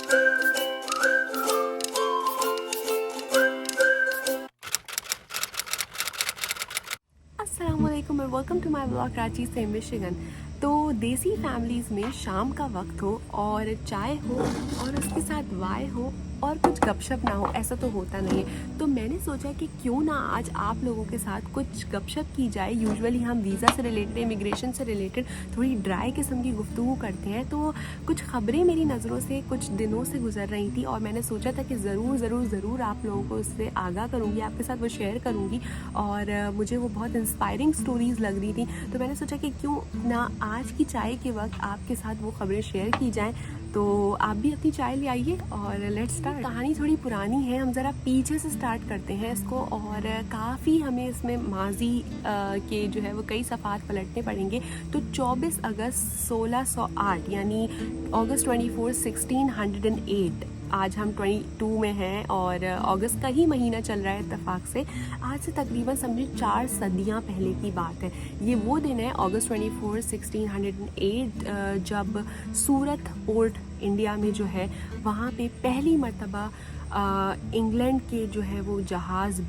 अस्सलाम वालेकुम and welcome to my blog Karachi से मिशिगन। तो देसी फैमिलीज़ में शाम का वक्त हो और चाय हो और उसके साथ वाय हो और कुछ गपशप ना हो, ऐसा तो होता नहीं है। तो मैंने सोचा कि क्यों ना आज आप लोगों के साथ कुछ गपशप की जाए। यूजुअली हम वीज़ा से रिलेटेड, इमिग्रेशन से रिलेटेड थोड़ी ड्राई किस्म की गुफ्तगू करते हैं। तो कुछ ख़बरें मेरी नज़रों से कुछ दिनों से गुजर रही थी और मैंने सोचा था कि ज़रूर आप लोगों को उससे आगाह करूँगी, आपके साथ वो शेयर करूँगी। और मुझे वो बहुत इंस्पायरिंग स्टोरीज़ लग रही थी, तो मैंने सोचा कि क्यों ना आज की चाय के वक्त आपके साथ वो ख़बरें शेयर की जाएँ। तो आप भी अपनी चाय ले आइए और लेट्स स्टार्ट। कहानी थोड़ी पुरानी है, हम ज़रा पीछे से स्टार्ट करते हैं इसको। और काफ़ी हमें इसमें माजी के जो है वो कई सफ़ात पलटने पड़ेंगे। तो 24 अगस्त 1608 यानी अगस्त 24 1608, आज हम 22 में हैं और अगस्त का ही महीना चल रहा है इत्तेफाक से। आज से तकरीबन समझिए 4 सदियां पहले की बात है। ये वो दिन है अगस्त 24 1608 जब सूरत पोर्ट इंडिया में जो है वहाँ पे पहली मर्तबा इंग्लैंड के जो है वो जहाज़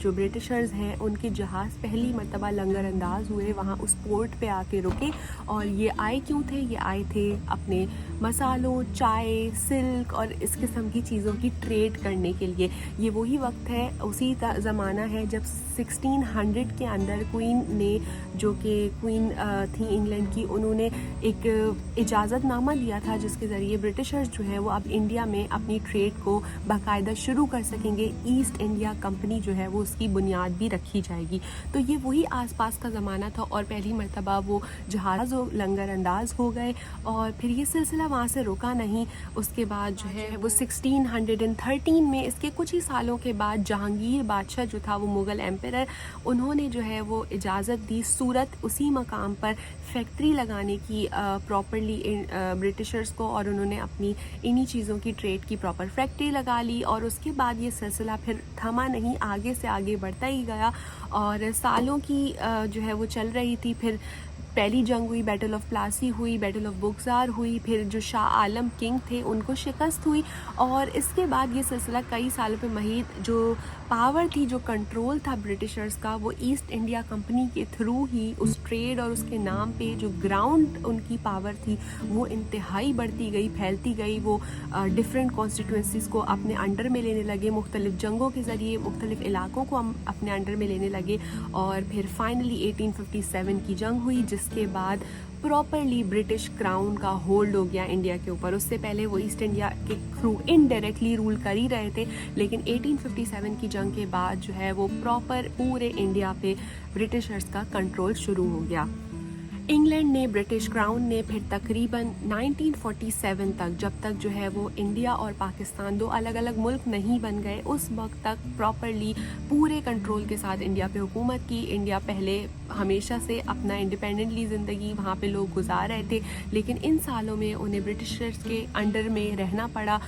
जो ब्रिटिशर्स हैं उनके जहाज़ पहली मर्तबा लंगर अंदाज हुए, वहाँ उस पोर्ट पे आके रुके। और ये आए क्यों थे? ये आए थे अपने मसालों, चाय, सिल्क और इस किस्म की चीज़ों की ट्रेड करने के लिए। ये वही वक्त है, उसी ज़माना है जब 1600 के अंदर क्वीन ने, जो कि क्वीन थी इंग्लैंड की, उन्होंने एक इजाज़तनामा दिया था जिसके ज़रिए ब्रिटिशर्स जो है वो अब इंडिया में अपनी ट्रेड को बाकायदा शुरू कर सकेंगे। ईस्ट इंडिया कंपनी जो है वो उसकी बुनियाद भी रखी जाएगी। तो ये वही आसपास का ज़माना था और पहली मर्तबा वो जहाज़ लंगर अंदाज हो गए। और फिर ये सिलसिला वहाँ से रुका नहीं। उसके बाद जो है वो 1613 में, इसके कुछ ही सालों के बाद, जहांगीर बादशाह जो था वो मुग़ल एम्परर, उन्होंने जो है वो इजाज़त दी सूरत उसी मकाम पर फैक्ट्री लगाने की प्रॉपरली ब्रिटिशर्स को। और उन्होंने अपनी इन्हीं चीज़ों की ट्रेड की प्रॉपर फैक्ट्री लगा ली। और उसके बाद ये सिलसिला फिर थमा नहीं, आगे से आगे बढ़ता ही गया और सालों की जो है वो चल रही थी। फिर पहली जंग हुई, बैटल ऑफ प्लासी हुई, बैटल ऑफ बुक्सार हुई, फिर जो शाह आलम किंग थे उनको शिकस्त हुई। और इसके बाद ये सिलसिला कई सालों पे महीद जो पावर थी, जो कंट्रोल था ब्रिटिशर्स का, वो ईस्ट इंडिया कंपनी के थ्रू ही उस ट्रेड और उसके नाम पे जो ग्राउंड उनकी पावर थी वो इंतहाई बढ़ती गई, फैलती गई। वो डिफरेंट कॉन्स्टिट्यूंसीज़ को अपने अंडर में लेने लगे, मुख्तलिफ जंगों के ज़रिए मुख्तलिफ इलाकों को हम अपने अंडर में लेने लगे। और फिर फाइनली 1857 की जंग हुई, जिसके बाद प्रॉपरली ब्रिटिश क्राउन का होल्ड हो गया इंडिया के ऊपर। उससे पहले वो ईस्ट इंडिया के थ्रू इनडायरेक्टली रूल कर ही रहे थे, लेकिन 1857 की जंग के बाद जो है वो प्रॉपर पूरे इंडिया पे ब्रिटिशर्स का कंट्रोल शुरू हो गया। इंग्लैंड ने, ब्रिटिश क्राउन ने फिर तकरीबन 1947 तक, जब तक जो है वो इंडिया और पाकिस्तान दो अलग अलग मुल्क नहीं बन गए, उस वक्त तक प्रॉपरली पूरे कंट्रोल के साथ इंडिया पे हुकूमत की। इंडिया पहले हमेशा से अपना इंडिपेंडेंटली ज़िंदगी वहाँ पे लोग गुजार रहे थे, लेकिन इन सालों में उन्हें ब्रिटिशर्स के अंडर में रहना पड़ा।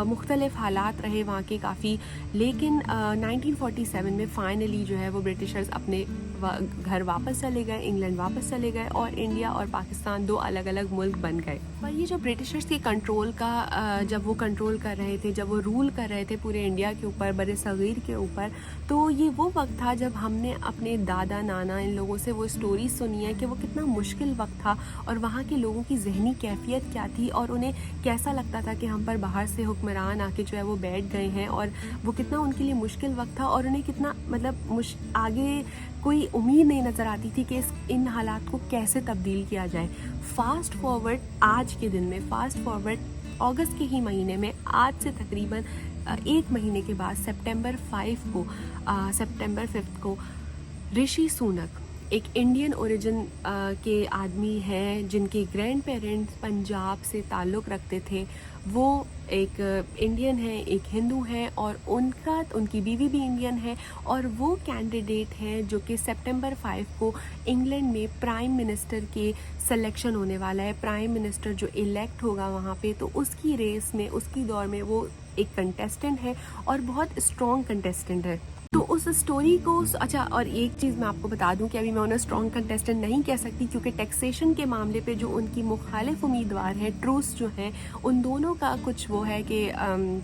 मुख्तलिफ हालात रहे वहाँ के काफ़ी, लेकिन 1947 में फ़ाइनली जो है वो ब्रिटिशर्स अपने घर वापस चले गए, इंग्लैंड वापस चले गए और इंडिया और पाकिस्तान दो अलग अलग मुल्क बन गए। पर ये जो ब्रिटिशर्स के कंट्रोल का जब वो कंट्रोल कर रहे थे, जब वो रूल कर रहे थे पूरे इंडिया के ऊपर, बड़े सगीर के ऊपर, तो ये वो वक्त था जब हमने अपने दादा नाना इन लोगों से वो स्टोरी सुनी है कि वो कितना मुश्किल वक्त था और वहाँ के लोगों की जहनी कैफियत क्या थी और उन्हें कैसा लगता था कि हम पर बाहर से हुक्मरान आके जो है वो बैठ गए हैं। और वो कितना उनके लिए मुश्किल वक्त था और उन्हें कितना मतलब आगे कोई उम्मीद नहीं नज़र आती थी कि इन हालात को कैसे तब्दील किया जाए। फास्ट फॉरवर्ड आज के दिन में, फास्ट फॉरवर्ड अगस्त के ही महीने में, आज से तकरीबन एक महीने के बाद सितंबर 5 को ऋषि सुनक, एक इंडियन ओरिजिन के आदमी हैं जिनके ग्रैंड पेरेंट्स पंजाब से ताल्लुक़ रखते थे। वो एक इंडियन है, एक हिंदू है और उनकी बीवी भी इंडियन है। और वो कैंडिडेट हैं जो कि सितंबर 5 को इंग्लैंड में प्राइम मिनिस्टर के सिलेक्शन होने वाला है। प्राइम मिनिस्टर जो इलेक्ट होगा वहाँ पे, तो उसकी रेस में, उसकी दौड़ में वो एक कंटेस्टेंट है और बहुत स्ट्रॉन्ग कंटेस्टेंट है। तो उस स्टोरी को अच्छा, और एक चीज़ मैं आपको बता दूं कि अभी मैं उन्हें स्ट्रॉन्ग कंटेस्टेंट नहीं कह सकती, क्योंकि टैक्सेशन के मामले पे जो उनकी मुखालिफ उम्मीदवार हैं, ट्रूस जो हैं, उन दोनों का कुछ वो है कि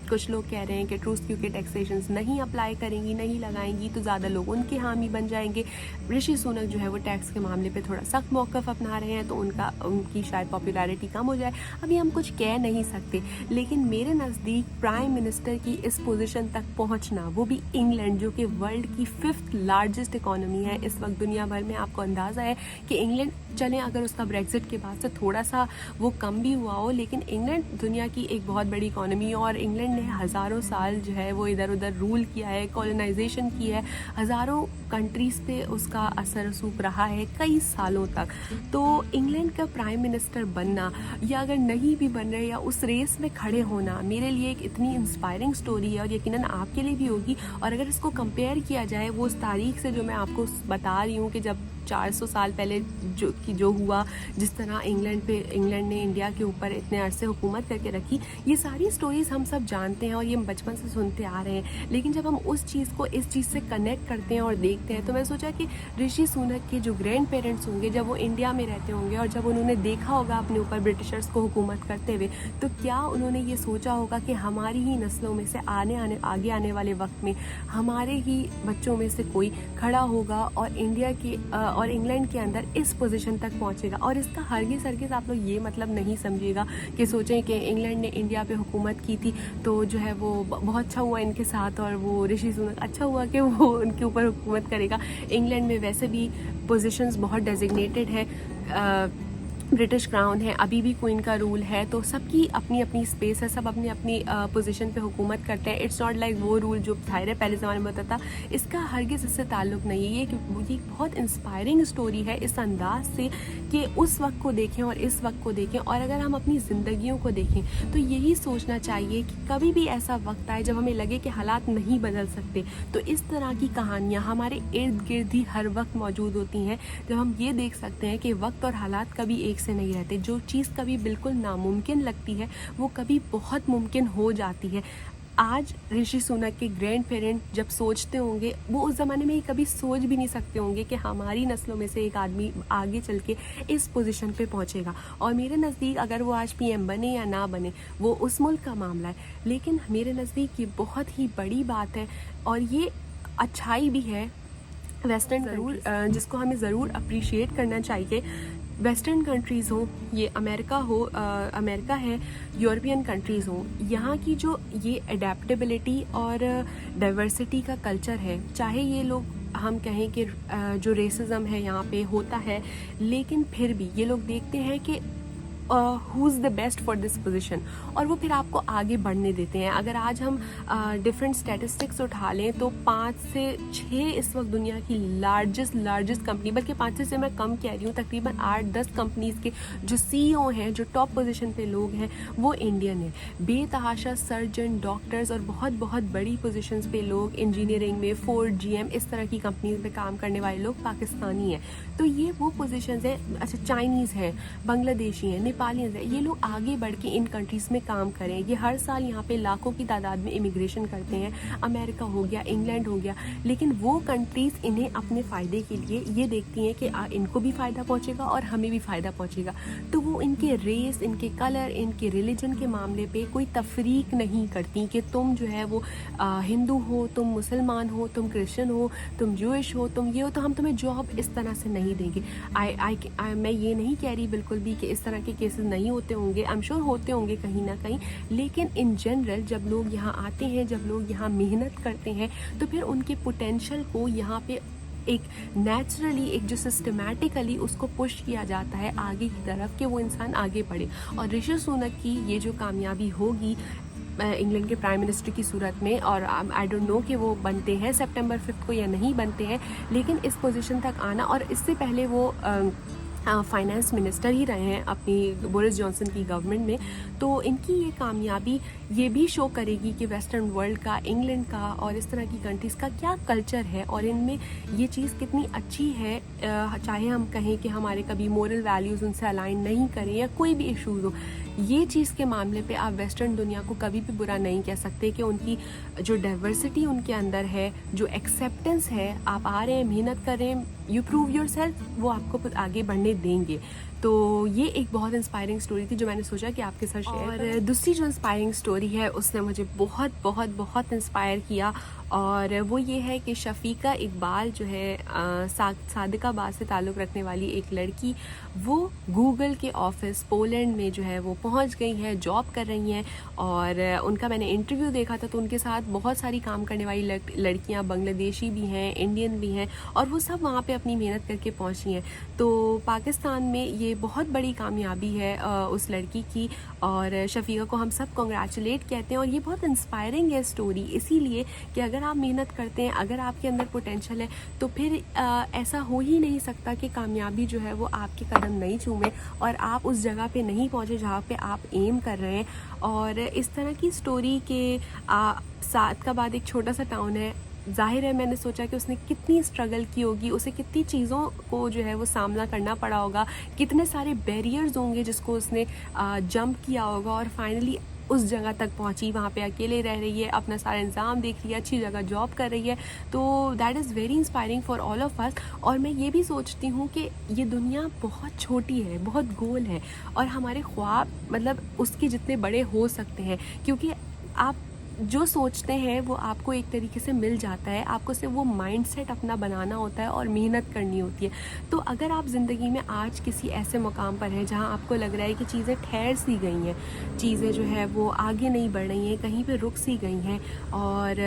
कुछ लोग कह रहे हैं कि ट्रूस क्योंकि टैक्सेशन नहीं अप्लाई करेंगी, नहीं लगाएंगी, तो ज़्यादा लोग उनके हामी बन जाएंगे। ऋषि सुनक जो है वो टैक्स के मामले पर थोड़ा सख्त मौक़िफ़ अपना रहे हैं, तो उनकी शायद पॉपुलैरिटी कम हो जाए। अभी हम कुछ कह नहीं सकते, लेकिन मेरे नज़दीक प्राइम मिनिस्टर की इस पोजीशन तक पहुंचना, वो भी इंग्लैंड जो कि वर्ल्ड की 5th लार्जेस्ट इकोनॉमी है इस वक्त दुनिया भर में, आपको अंदाज़ा है कि इंग्लैंड, चलें अगर उसका ब्रेक्जिट के बाद से थोड़ा सा वो कम भी हुआ हो, लेकिन इंग्लैंड दुनिया की एक बहुत बड़ी इकोनॉमी है, और इंग्लैंड ने हज़ारों साल जो है वो इधर उधर रूल किया है, कॉलोनाइजेशन की है, हज़ारों कंट्रीज़ पे उसका असर रसूख रहा है कई सालों तक। तो इंग्लैंड का प्राइम मिनिस्टर बनना, या अगर नहीं भी बन रहे, या उस रेस में खड़े होना, मेरे लिए एक इतनी इंस्पायरिंग स्टोरी है, और यकीनन आपके लिए भी होगी। और अगर इसको कंपेयर किया जाए वो उस तारीख से जो मैं आपको बता रही हूँ कि जब 400 साल पहले जो हुआ, जिस तरह इंग्लैंड ने इंडिया के ऊपर इतने अरसे हुकूमत करके रखी, ये सारी स्टोरीज़ हम सब जानते हैं और ये हम बचपन से सुनते आ रहे हैं। लेकिन जब हम उस चीज़ को इस चीज़ से कनेक्ट करते हैं और देखते हैं, तो मैं सोचा कि ऋषि सुनक के जो ग्रैंड पेरेंट्स होंगे, जब वो इंडिया में रहते होंगे और जब उन्होंने देखा होगा अपने ऊपर ब्रिटिशर्स को हुकूमत करते हुए, तो क्या उन्होंने ये सोचा होगा कि हमारी ही नस्लों में से आगे आने वाले वक्त में हमारे ही बच्चों में से कोई खड़ा होगा और इंग्लैंड के अंदर इस पोजीशन तक पहुंचेगा। और इसका हरगिज़ आप लोग ये मतलब नहीं समझिएगा कि सोचें कि इंग्लैंड ने इंडिया पे हुकूमत की थी तो जो है वो बहुत अच्छा हुआ इनके साथ, और वो ऋषि सुनक अच्छा हुआ कि वो उनके ऊपर हुकूमत करेगा। इंग्लैंड में वैसे भी पोजीशंस बहुत डेजिग्नेटेड है, ब्रिटिश क्राउन है, अभी भी क्वीन का रूल है, तो सबकी अपनी अपनी स्पेस है, सब अपनी अपनी पोजीशन पे हुकूमत करते हैं। इट्स नॉट लाइक वो रूल जो थायरे पहले ज़माने में होता था, इसका हरगिज़ इससे ताल्लुक़ नहीं है। ये बहुत इंस्पायरिंग स्टोरी है इस अंदाज से कि उस वक्त को देखें और इस वक्त को देखें, और अगर हम अपनी ज़िंदगियों को देखें तो यही सोचना चाहिए कि कभी भी ऐसा वक्त आए जब हमें लगे कि हालात नहीं बदल सकते, तो इस तरह की कहानियाँ हमारे इर्द गिर्द ही हर वक्त मौजूद होती हैं, जब हम ये देख सकते हैं कि वक्त और हालात कभी एक से नहीं रहते। जो चीज़ कभी बिल्कुल नामुमकिन लगती है वो कभी बहुत मुमकिन हो जाती है। आज ऋषि सुनक के ग्रैंड पेरेंट जब सोचते होंगे, वो उस ज़माने में ही कभी सोच भी नहीं सकते होंगे कि हमारी नस्लों में से एक आदमी आगे चल के इस पोजीशन पे पहुंचेगा। और मेरे नज़दीक अगर वो आज पीएम बने या ना बने वो उस मुल्क का मामला है, लेकिन मेरे नज़दीक ये बहुत ही बड़ी बात है और ये अच्छाई भी है वेस्टर्न ज़रूर जिसको हमें ज़रूर अप्रिशिएट करना चाहिए। वेस्टर्न कंट्रीज़ हो, ये अमेरिका है, यूरोपियन कंट्रीज़ हो, यहाँ की जो ये अडेप्टेबिलिटी और डाइवर्सिटी का कल्चर है, चाहे ये लोग हम कहें कि जो रेसिज्म है यहाँ पे होता है, लेकिन फिर भी ये लोग देखते हैं कि who is the best for this position, और वो फिर आपको आगे बढ़ने देते हैं। अगर आज हम डिफरेंट स्टैटिस्टिक्स उठा लें तो 5 से 6 इस वक्त दुनिया की लार्जेस्ट कंपनी, बल्कि 5 से मैं कम कह रही हूँ, तकरीबन 8-10 कंपनीज़ के जो CEO हैं, जो टॉप पोजीशन पे लोग हैं, वो इंडियन हैं। बेतहाशा सर्जन, डॉक्टर्स और बहुत बड़ी पोजीशंस पे लोग इंजीनियरिंग में, फोर्ड, GM इस तरह की कंपनीज में काम करने वाले लोग पाकिस्तानी हैं। तो ये वो पोजीशंस हैं। अच्छा, चाइनीज़ हैं, बांग्लादेशी हैं, नेपालियंस हैं, ये लोग आगे बढ़ के इन कंट्रीज़ में काम करें। ये हर साल यहाँ पे लाखों की तादाद में इमिग्रेशन करते हैं। अमेरिका हो गया, इंग्लैंड हो गया, लेकिन वो कंट्रीज़ इन्हें अपने फ़ायदे के लिए ये देखती हैं कि इनको भी फ़ायदा पहुँचेगा और हमें भी फ़ायदा पहुँचेगा, तो वो इनके रेस, इनके कलर, इनके रिलीजन के मामले पे कोई तफरीक नहीं करती कि तुम जो है वो हिंदू हो, तुम मुसलमान हो, तुम क्रिश्चियन हो, तुम जूइश हो, तुम ये हो, तो हम तुम्हें जॉब इस तरह से नहीं देंगे। मैं ये नहीं कह रही बिल्कुल भी कि इस तरह के केसेस नहीं होते होंगे, आई एम श्योर होते होंगे कहीं ना कहीं, लेकिन इन जनरल जब लोग यहाँ आते हैं, जब लोग यहाँ मेहनत करते हैं, तो फिर उनके पोटेंशियल को यहाँ पे एक नेचुरली, एक जो सिस्टमैटिकली उसको पुश किया जाता है आगे की तरफ कि वो इंसान आगे बढ़े। और ऋषि सुनक की ये जो कामयाबी होगी इंग्लैंड के प्राइम मिनिस्टर की सूरत में, और आई डोंट नो कि वो बनते हैं सितंबर 5 को या नहीं बनते हैं, लेकिन इस पोजीशन तक आना, और इससे पहले वो फाइनेंस मिनिस्टर ही रहे हैं अपनी बोरिस जॉनसन की गवर्नमेंट में, तो इनकी ये कामयाबी ये भी शो करेगी कि वेस्टर्न वर्ल्ड का, इंग्लैंड का और इस तरह की कंट्रीज़ का क्या कल्चर है और इनमें ये चीज़ कितनी अच्छी है। चाहे हम कहें कि हमारे कभी मोरल वैल्यूज़ उनसे अलाइन नहीं करें या कोई भी इशूज़ हो, یہ چیز کے معاملے پہ آپ ویسٹرن دنیا کو کبھی بھی برا نہیں کہہ سکتے کہ ان کی جو ڈائیورسٹی ان کے اندر ہے, جو ایکسیپٹنس ہے, آپ آ رہے ہیں, محنت کر رہے ہیں, یو پروو یور سیلف, وہ آپ کو آگے بڑھنے دیں گے. تو یہ ایک بہت انسپائرنگ سٹوری تھی جو میں نے سوچا کہ آپ کے ساتھ شیئر کروں. اور دوسری جو انسپائرنگ سٹوری ہے اس نے مجھے بہت بہت بہت انسپائر کیا, اور وہ یہ ہے کہ شفیقہ اقبال جو ہے صادق آباد سے تعلق رکھنے والی ایک لڑکی, وہ گوگل کے آفس پولینڈ میں جو ہے وہ پہنچ گئی ہیں, جاب کر رہی ہیں. اور ان کا میں نے انٹرویو دیکھا تھا تو ان کے ساتھ بہت ساری کام کرنے والی لڑکیاں بنگلہ دیشی بھی ہیں, انڈین بھی ہیں, اور وہ سب وہاں پہ اپنی محنت کر کے پہنچی ہیں. تو پاکستان میں یہ بہت بڑی کامیابی ہے اس لڑکی کی, اور شفیقہ کو ہم سب کنگریچولیٹ کہتے ہیں. اور یہ بہت انسپائرنگ ہے اسٹوری, اسی لیے کہ اگر آپ محنت کرتے ہیں, اگر آپ کے اندر پوٹینشیل ہے, تو پھر ایسا ہو ہی نہیں سکتا کہ کامیابی جو ہے وہ آپ کے قدم نہیں چومے اور آپ اس جگہ پہ نہیں پہنچے جہاں پہ آپ ایم کر رہے ہیں. اور اس طرح کی اسٹوری کے ساتھ کا بعد ایک چھوٹا سا ٹاؤن ہے, ظاہر ہے میں نے سوچا کہ اس نے کتنی اسٹرگل کی ہوگی, اسے کتنی چیزوں کو جو ہے وہ سامنا کرنا پڑا ہوگا, کتنے سارے بیریئرز ہوں گے جس کو اس نے جمپ کیا ہوگا, اور فائنلی اس جگہ تک پہنچی. وہاں پہ اکیلے رہ رہی ہے, اپنا سارا انتظام دیکھ لیا, اچھی جگہ جاب کر رہی ہے. تو that is very inspiring for all of us. اور میں یہ بھی سوچتی ہوں کہ یہ دنیا بہت چھوٹی ہے, بہت گول ہے, اور ہمارے خواب مطلب اس کے جتنے بڑے ہو سکتے ہیں, کیونکہ آپ جو سوچتے ہیں وہ آپ کو ایک طریقے سے مل جاتا ہے. آپ کو صرف وہ مائنڈ سیٹ اپنا بنانا ہوتا ہے اور محنت کرنی ہوتی ہے. تو اگر آپ زندگی میں آج کسی ایسے مقام پر ہیں جہاں آپ کو لگ رہا ہے کہ چیزیں ٹھہر سی گئی ہیں, چیزیں جو ہے وہ آگے نہیں بڑھ رہی ہیں, کہیں پہ رک سی گئی ہیں, اور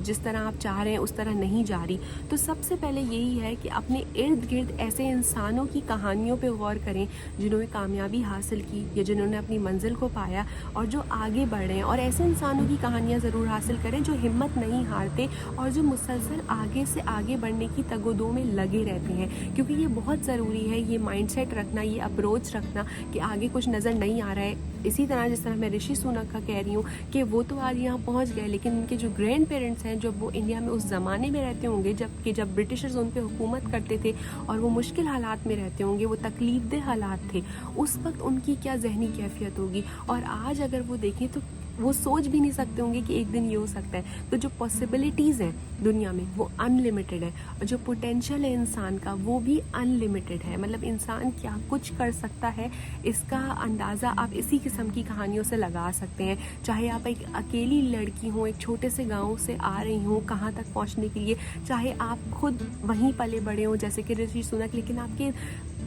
جس طرح آپ چاہ رہے ہیں اس طرح نہیں جا رہی, تو سب سے پہلے یہی ہے کہ اپنے ارد گرد ایسے انسانوں کی کہانیوں پہ غور کریں جنہوں نے کامیابی حاصل کی یا جنہوں نے اپنی منزل کو پایا اور جو آگے بڑھ رہے ہیں. اور ایسے انسانوں کی کہانیاں ضرور حاصل کریں جو ہمت نہیں ہارتے اور جو مسلسل آگے سے آگے بڑھنے کی تگ و دو میں لگے رہتے ہیں, کیونکہ یہ بہت ضروری ہے یہ مائنڈ سیٹ رکھنا, یہ اپروچ رکھنا کہ آگے کچھ نظر نہیں آ رہا ہے. اسی طرح جس طرح میں رشی سونک کا کہہ رہی ہوں کہ وہ تو آج یہاں پہنچ گئے, لیکن ان کے جو گرینڈ پیرنٹس ہیں جب وہ انڈیا میں اس زمانے میں رہتے ہوں گے جب برٹشرز ان پہ حکومت کرتے تھے اور وہ مشکل حالات میں رہتے ہوں گے, وہ تکلیف دہ حالات تھے, اس وقت ان کی کیا ذہنی کیفیت ہوگی. اور آج اگر وہ دیکھیں تو وہ سوچ بھی نہیں سکتے ہوں گے کہ ایک دن یہ ہو سکتا ہے. تو جو پاسبلٹیز ہیں دنیا میں وہ ان لمیٹڈ ہے, اور جو پوٹینشیل ہے انسان کا وہ بھی ان لمیٹڈ ہے. مطلب انسان کیا کچھ کر سکتا ہے اس کا اندازہ آپ اسی قسم کی کہانیوں سے لگا سکتے ہیں. چاہے آپ ایک اکیلی لڑکی ہوں, ایک چھوٹے سے گاؤں سے آ رہی ہوں کہاں تک پہنچنے کے لیے, چاہے آپ خود وہیں پلے بڑے ہوں جیسے کہ رشی سونک, لیکن آپ کے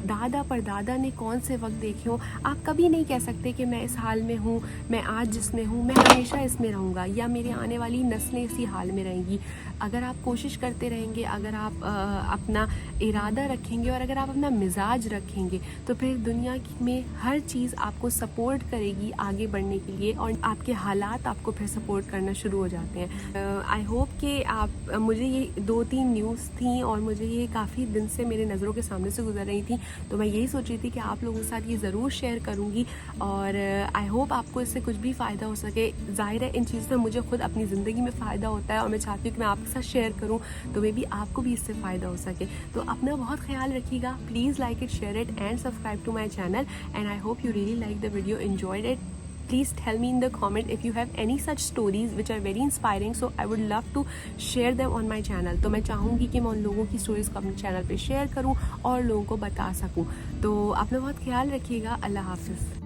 دادا پر دادا نے کون سے وقت دیکھے ہوں. آپ کبھی نہیں کہہ سکتے کہ میں اس حال میں ہوں, میں آج جس میں ہوں میں ہمیشہ اس میں رہوں گا, یا میرے آنے والی نسلیں اسی حال میں رہیں گی. اگر آپ کوشش کرتے رہیں گے, اگر آپ اپنا ارادہ رکھیں گے, اور اگر آپ اپنا مزاج رکھیں گے, تو پھر دنیا میں ہر چیز آپ کو سپورٹ کرے گی آگے بڑھنے کے لیے, اور آپ کے حالات آپ کو پھر سپورٹ کرنا شروع ہو جاتے ہیں. آئی ہوپ کہ آپ مجھے یہ 2-3 نیوز تھیں اور مجھے یہ کافی دن سے میرے نظروں کے سامنے سے گزر رہی تھیں, تو میں یہی سوچ رہی تھی کہ آپ لوگوں کے ساتھ یہ ضرور شیئر کروں گی, اور آئی ہوپ آپ کو اس سے کچھ بھی فائدہ ہو سکے. ظاہر ہے ان چیزوں سے مجھے خود اپنی زندگی میں فائدہ ہوتا ہے, اور میں چاہتی ہوں کہ میں آپ کے ساتھ شیئر کروں تو میں بھی آپ کو بھی اس سے فائدہ ہو سکے. تو اپنا بہت خیال رکھیے گا. Please like it, share it and subscribe to my channel, and I hope you really like the video, enjoyed it. Please tell me in the comment if you have any such stories which are very inspiring, so I would love to share them on my channel. تو میں چاہوں گی کہ میں ان لوگوں کی stories کو اپنے چینل پہ شیئر کروں اور لوگوں کو بتا سکوں. تو اپنا بہت خیال رکھیے گا. اللہ حافظ.